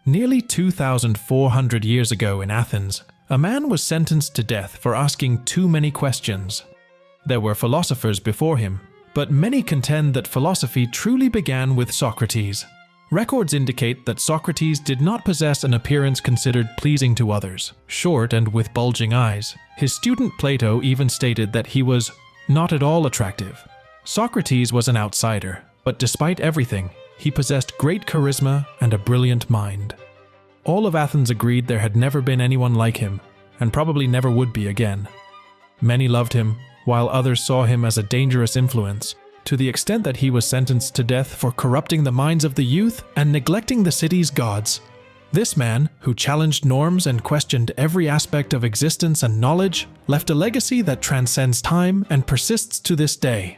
Nearly 2,400 years ago in Athens, a man was sentenced to death for asking too many questions. There were philosophers before him, but many contend that philosophy truly began with Socrates. Records indicate that Socrates did not possess an appearance considered pleasing to others, short and with bulging eyes. His student Plato even stated that he was not at all attractive. Socrates was an outsider, but despite everything, he possessed great charisma and a brilliant mind. All of Athens agreed there had never been anyone like him, and probably never would be again. Many loved him, while others saw him as a dangerous influence, to the extent that he was sentenced to death for corrupting the minds of the youth and neglecting the city's gods. This man, who challenged norms and questioned every aspect of existence and knowledge, left a legacy that transcends time and persists to this day.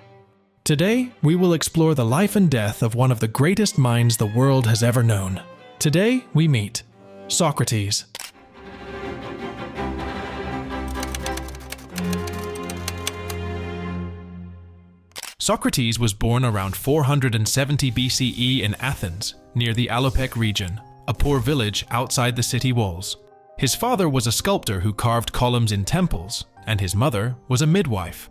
Today, we will explore the life and death of one of the greatest minds the world has ever known. Today, we meet Socrates. Socrates was born around 470 BCE in Athens, near the Alopec region, a poor village outside the city walls. His father was a sculptor who carved columns in temples, and his mother was a midwife.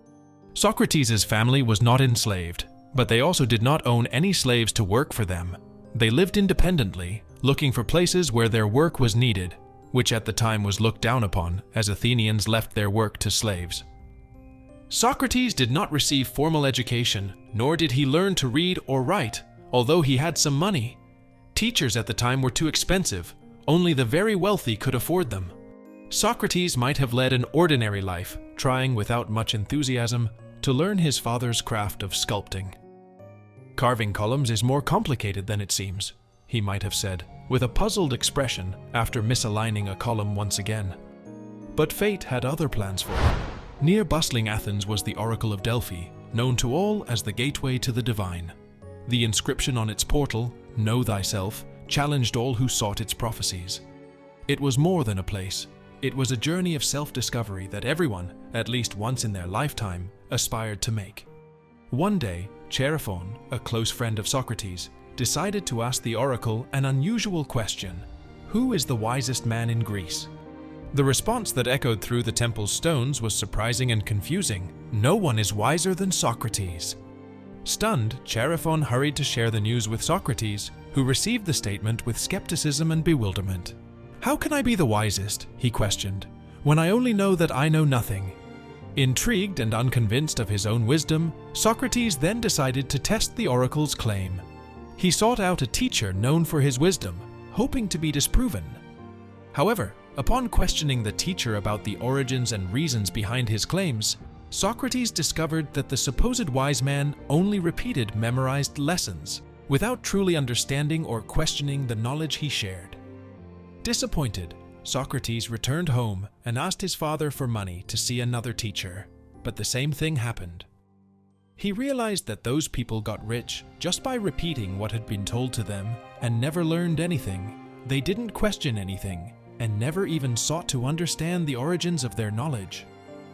Socrates' family was not enslaved, but they also did not own any slaves to work for them. They lived independently, looking for places where their work was needed, which at the time was looked down upon, as Athenians left their work to slaves. Socrates did not receive formal education, nor did he learn to read or write, although he had some money. Teachers at the time were too expensive, only the very wealthy could afford them. Socrates might have led an ordinary life, trying without much enthusiasm to learn his father's craft of sculpting. "Carving columns is more complicated than it seems," he might have said, with a puzzled expression after misaligning a column once again. But fate had other plans for him. Near bustling Athens was the Oracle of Delphi, known to all as the gateway to the divine. The inscription on its portal, "Know thyself," challenged all who sought its prophecies. It was more than a place. It was a journey of self-discovery that everyone, at least once in their lifetime, aspired to make. One day, Chaerephon, a close friend of Socrates, decided to ask the oracle an unusual question: "Who is the wisest man in Greece?" The response that echoed through the temple's stones was surprising and confusing. "No one is wiser than Socrates." Stunned, Chaerephon hurried to share the news with Socrates, who received the statement with skepticism and bewilderment. "How can I be the wisest," he questioned, "when I only know that I know nothing?" Intrigued and unconvinced of his own wisdom, Socrates then decided to test the oracle's claim. He sought out a teacher known for his wisdom, hoping to be disproven. However, upon questioning the teacher about the origins and reasons behind his claims, Socrates discovered that the supposed wise man only repeated memorized lessons, without truly understanding or questioning the knowledge he shared. Disappointed, Socrates returned home and asked his father for money to see another teacher, but the same thing happened. He realized that those people got rich just by repeating what had been told to them and never learned anything. They didn't question anything and never even sought to understand the origins of their knowledge.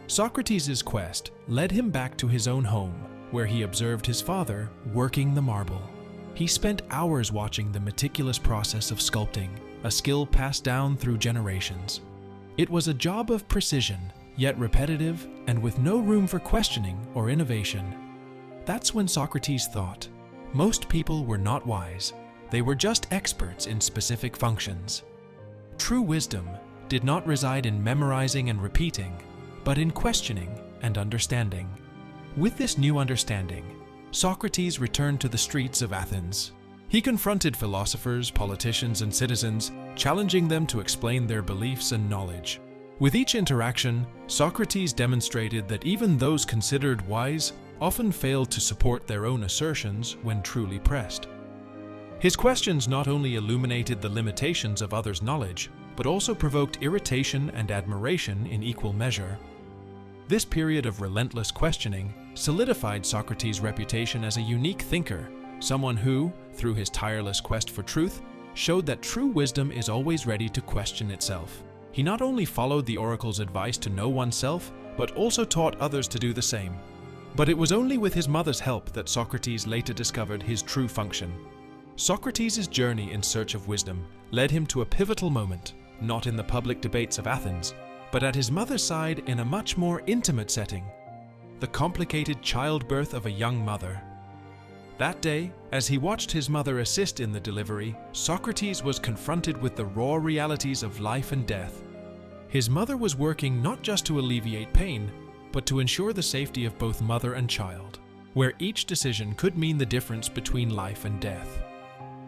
Socrates' quest led him back to his own home, where he observed his father working the marble. He spent hours watching the meticulous process of sculpting, a skill passed down through generations. It was a job of precision, yet repetitive and with no room for questioning or innovation. That's when Socrates thought, most people were not wise, they were just experts in specific functions. True wisdom did not reside in memorizing and repeating, but in questioning and understanding. With this new understanding, Socrates returned to the streets of Athens. He confronted philosophers, politicians, and citizens, challenging them to explain their beliefs and knowledge. With each interaction, Socrates demonstrated that even those considered wise often failed to support their own assertions when truly pressed. His questions not only illuminated the limitations of others' knowledge, but also provoked irritation and admiration in equal measure. This period of relentless questioning solidified Socrates' reputation as a unique thinker, someone who, through his tireless quest for truth, showed that true wisdom is always ready to question itself. He not only followed the oracle's advice to know oneself, but also taught others to do the same. But it was only with his mother's help that Socrates later discovered his true function. Socrates' journey in search of wisdom led him to a pivotal moment, not in the public debates of Athens, but at his mother's side in a much more intimate setting, the complicated childbirth of a young mother. That day, as he watched his mother assist in the delivery, Socrates was confronted with the raw realities of life and death. His mother was working not just to alleviate pain, but to ensure the safety of both mother and child, where each decision could mean the difference between life and death.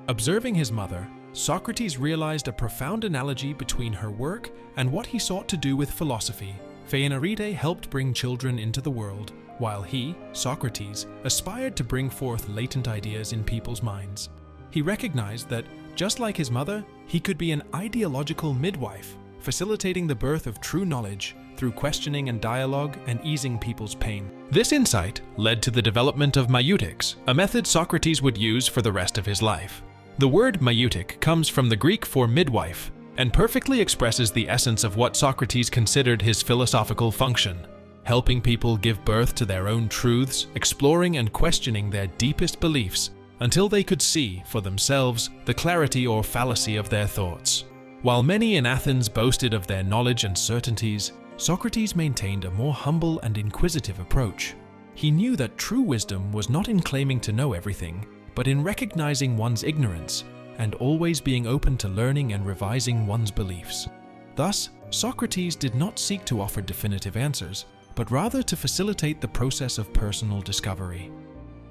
Observing his mother, Socrates realized a profound analogy between her work and what he sought to do with philosophy. Phaenarete helped bring children into the world, while he, Socrates, aspired to bring forth latent ideas in people's minds. He recognized that, just like his mother, he could be an ideological midwife, facilitating the birth of true knowledge through questioning and dialogue and easing people's pain. This insight led to the development of Dialectics, a method Socrates would use for the rest of his life. The word maieutic comes from the Greek for midwife and perfectly expresses the essence of what Socrates considered his philosophical function, helping people give birth to their own truths, exploring and questioning their deepest beliefs until they could see for themselves the clarity or fallacy of their thoughts. While many in Athens boasted of their knowledge and certainties, Socrates maintained a more humble and inquisitive approach. He knew that true wisdom was not in claiming to know everything, but in recognizing one's ignorance and always being open to learning and revising one's beliefs. Thus, Socrates did not seek to offer definitive answers, but rather to facilitate the process of personal discovery.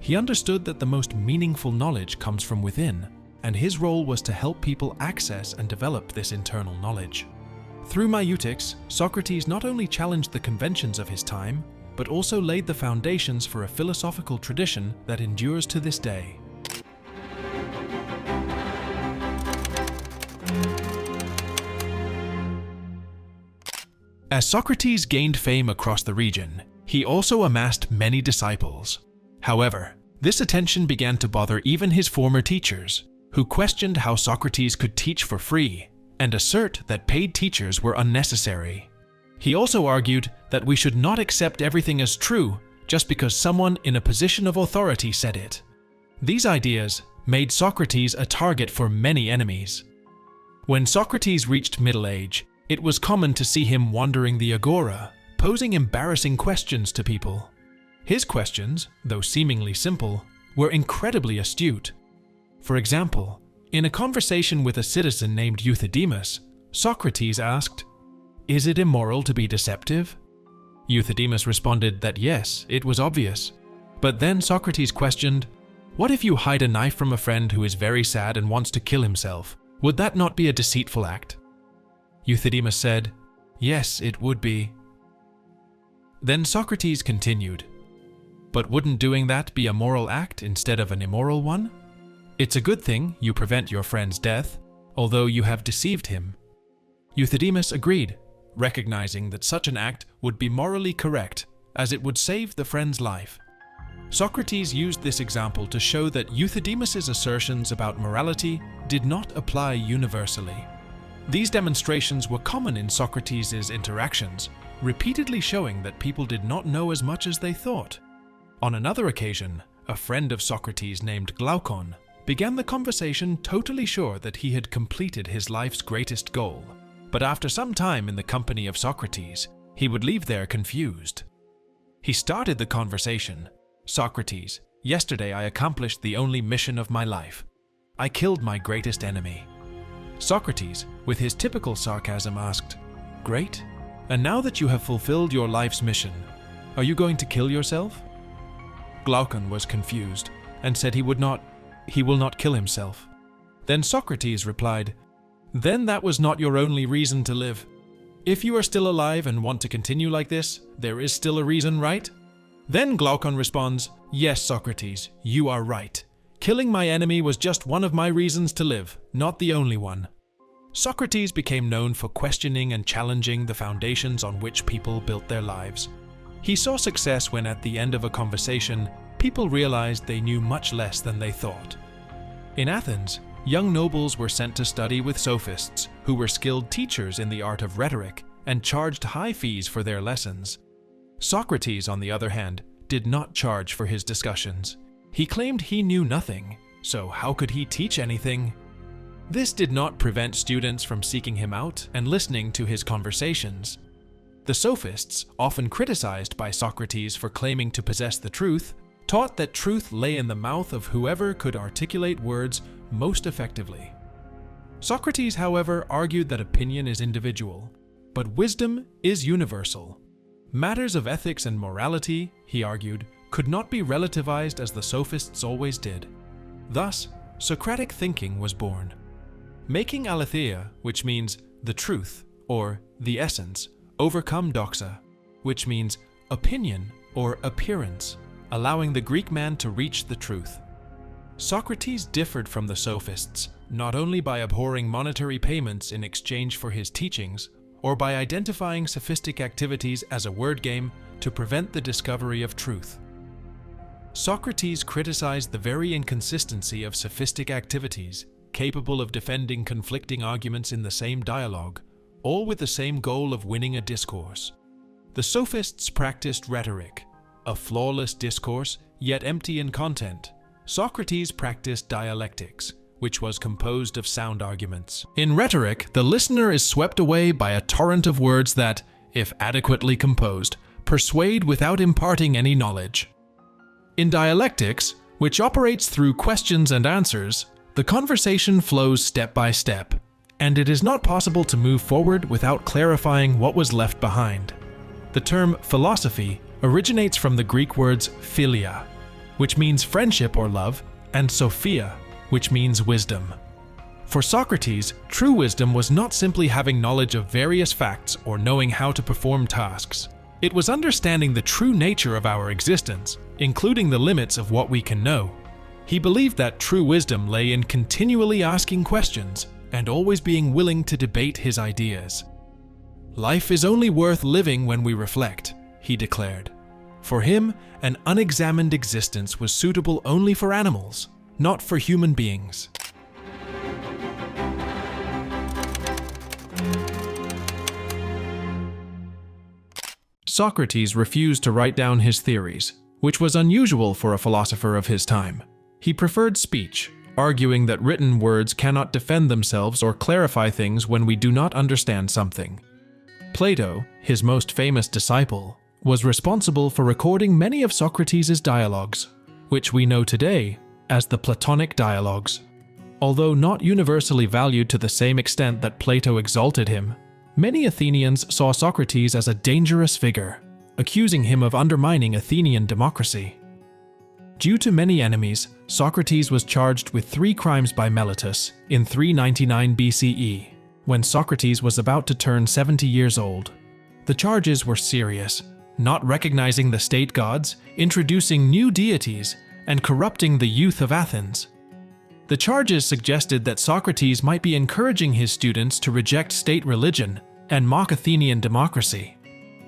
He understood that the most meaningful knowledge comes from within, and his role was to help people access and develop this internal knowledge. Through Dialectics, Socrates not only challenged the conventions of his time, but also laid the foundations for a philosophical tradition that endures to this day. As Socrates gained fame across the region, he also amassed many disciples. However, this attention began to bother even his former teachers, who questioned how Socrates could teach for free and assert that paid teachers were unnecessary. He also argued that we should not accept everything as true just because someone in a position of authority said it. These ideas made Socrates a target for many enemies. When Socrates reached middle age, it was common to see him wandering the agora, posing embarrassing questions to people. His questions, though seemingly simple, were incredibly astute. For example, in a conversation with a citizen named Euthydemus, Socrates asked, "Is it immoral to be deceptive?" Euthydemus responded that yes, it was obvious. But then Socrates questioned, "What if you hide a knife from a friend who is very sad and wants to kill himself? Would that not be a deceitful act?" Euthydemus said, "Yes, it would be." Then Socrates continued, "But wouldn't doing that be a moral act instead of an immoral one? It's a good thing you prevent your friend's death, although you have deceived him." Euthydemus agreed, recognizing that such an act would be morally correct, as it would save the friend's life. Socrates used this example to show that Euthydemus's assertions about morality did not apply universally. These demonstrations were common in Socrates' interactions, repeatedly showing that people did not know as much as they thought. On another occasion, a friend of Socrates named Glaucon began the conversation totally sure that he had completed his life's greatest goal, but after some time in the company of Socrates, he would leave there confused. He started the conversation, "Socrates, yesterday I accomplished the only mission of my life. I killed my greatest enemy." Socrates, with his typical sarcasm, asked, "Great, and now that you have fulfilled your life's mission, are you going to kill yourself?" Glaucon was confused and said he will not kill himself. Then Socrates replied, "Then that was not your only reason to live. If you are still alive and want to continue like this, there is still a reason, right?" Then Glaucon responds, "Yes, Socrates, you are right. Killing my enemy was just one of my reasons to live, not the only one." Socrates became known for questioning and challenging the foundations on which people built their lives. He saw success when at the end of a conversation, people realized they knew much less than they thought. In Athens, young nobles were sent to study with sophists, who were skilled teachers in the art of rhetoric and charged high fees for their lessons. Socrates, on the other hand, did not charge for his discussions. He claimed he knew nothing, So how could he teach anything? This did not prevent students from seeking him out and listening to his conversations. The sophists, often criticized by Socrates for claiming to possess the truth, taught that truth lay in the mouth of whoever could articulate words most effectively. Socrates, however, argued that opinion is individual, but wisdom is universal. Matters of ethics and morality, he argued, could not be relativized as the sophists always did. Thus, Socratic thinking was born. Making aletheia, which means the truth or the essence, overcome doxa, which means opinion or appearance, allowing the Greek man to reach the truth. Socrates differed from the sophists not only by abhorring monetary payments in exchange for his teachings, or by identifying sophistic activities as a word game to prevent the discovery of truth. Socrates criticized the very inconsistency of sophistic activities, capable of defending conflicting arguments in the same dialogue, all with the same goal of winning a discourse. The sophists practiced rhetoric, a flawless discourse, yet empty in content. Socrates practiced dialectics, which was composed of sound arguments. In rhetoric, the listener is swept away by a torrent of words that, if adequately composed, persuade without imparting any knowledge. In dialectics, which operates through questions and answers, the conversation flows step by step, and it is not possible to move forward without clarifying what was left behind. The term philosophy originates from the Greek words philia, which means friendship or love, and sophia, which means wisdom. For Socrates, true wisdom was not simply having knowledge of various facts or knowing how to perform tasks. It was understanding the true nature of our existence, including the limits of what we can know. He believed that true wisdom lay in continually asking questions and always being willing to debate his ideas. Life is only worth living when we reflect, he declared. For him, an unexamined existence was suitable only for animals, not for human beings. Socrates refused to write down his theories, which was unusual for a philosopher of his time. He preferred speech, arguing that written words cannot defend themselves or clarify things when we do not understand something. Plato, his most famous disciple, was responsible for recording many of Socrates' dialogues, which we know today as the Platonic dialogues. Although not universally valued to the same extent that Plato exalted him, many Athenians saw Socrates as a dangerous figure, accusing him of undermining Athenian democracy. Due to many enemies, Socrates was charged with 3 crimes by Meletus in 399 BCE, when Socrates was about to turn 70 years old. The charges were serious, not recognizing the state gods, introducing new deities, and corrupting the youth of Athens. The charges suggested that Socrates might be encouraging his students to reject state religion and mock Athenian democracy.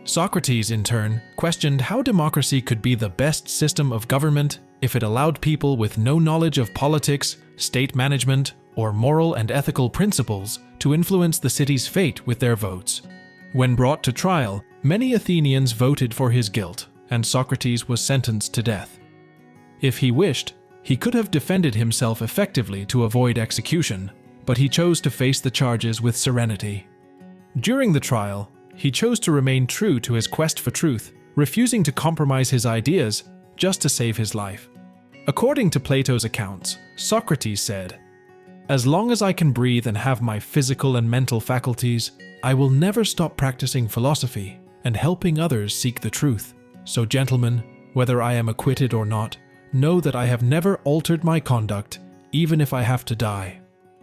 Socrates, in turn, questioned how democracy could be the best system of government if it allowed people with no knowledge of politics, state management, or moral and ethical principles to influence the city's fate with their votes. When brought to trial, many Athenians voted for his guilt, and Socrates was sentenced to death. If he wished, he could have defended himself effectively to avoid execution, but he chose to face the charges with serenity. During the trial, he chose to remain true to his quest for truth, refusing to compromise his ideas just to save his life. According to Plato's accounts, Socrates said, "As long as I can breathe and have my physical and mental faculties, I will never stop practicing philosophy and helping others seek the truth. So, gentlemen, whether I am acquitted or not, know that I have never altered my conduct, even if I have to die."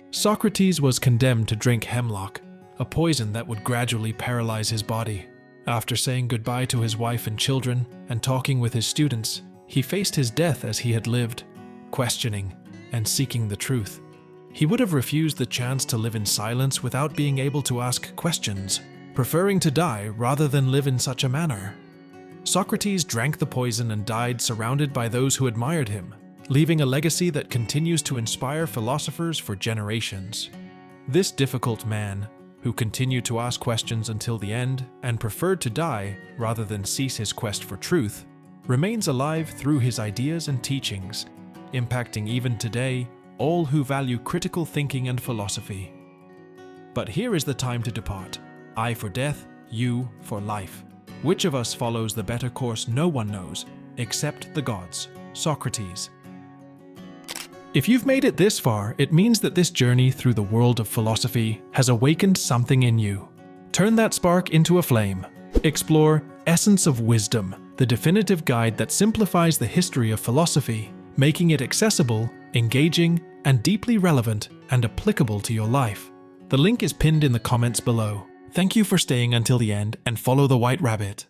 Socrates was condemned to drink hemlock, a poison that would gradually paralyze his body. After saying goodbye to his wife and children and talking with his students, he faced his death as he had lived, questioning and seeking the truth. He would have refused the chance to live in silence without being able to ask questions, preferring to die rather than live in such a manner. Socrates drank the poison and died surrounded by those who admired him, leaving a legacy that continues to inspire philosophers for generations. This difficult man, who continued to ask questions until the end and preferred to die rather than cease his quest for truth, remains alive through his ideas and teachings, impacting even today all who value critical thinking and philosophy. But here is the time to depart. I for death, you for life. Which of us follows the better course no one knows, except the gods. Socrates. If you've made it this far, it means that this journey through the world of philosophy has awakened something in you. Turn that spark into a flame. Explore Essence of Wisdom, the definitive guide that simplifies the history of philosophy, making it accessible, engaging, and deeply relevant and applicable to your life. The link is pinned in the comments below. Thank you for staying until the end and follow the White Rabbit.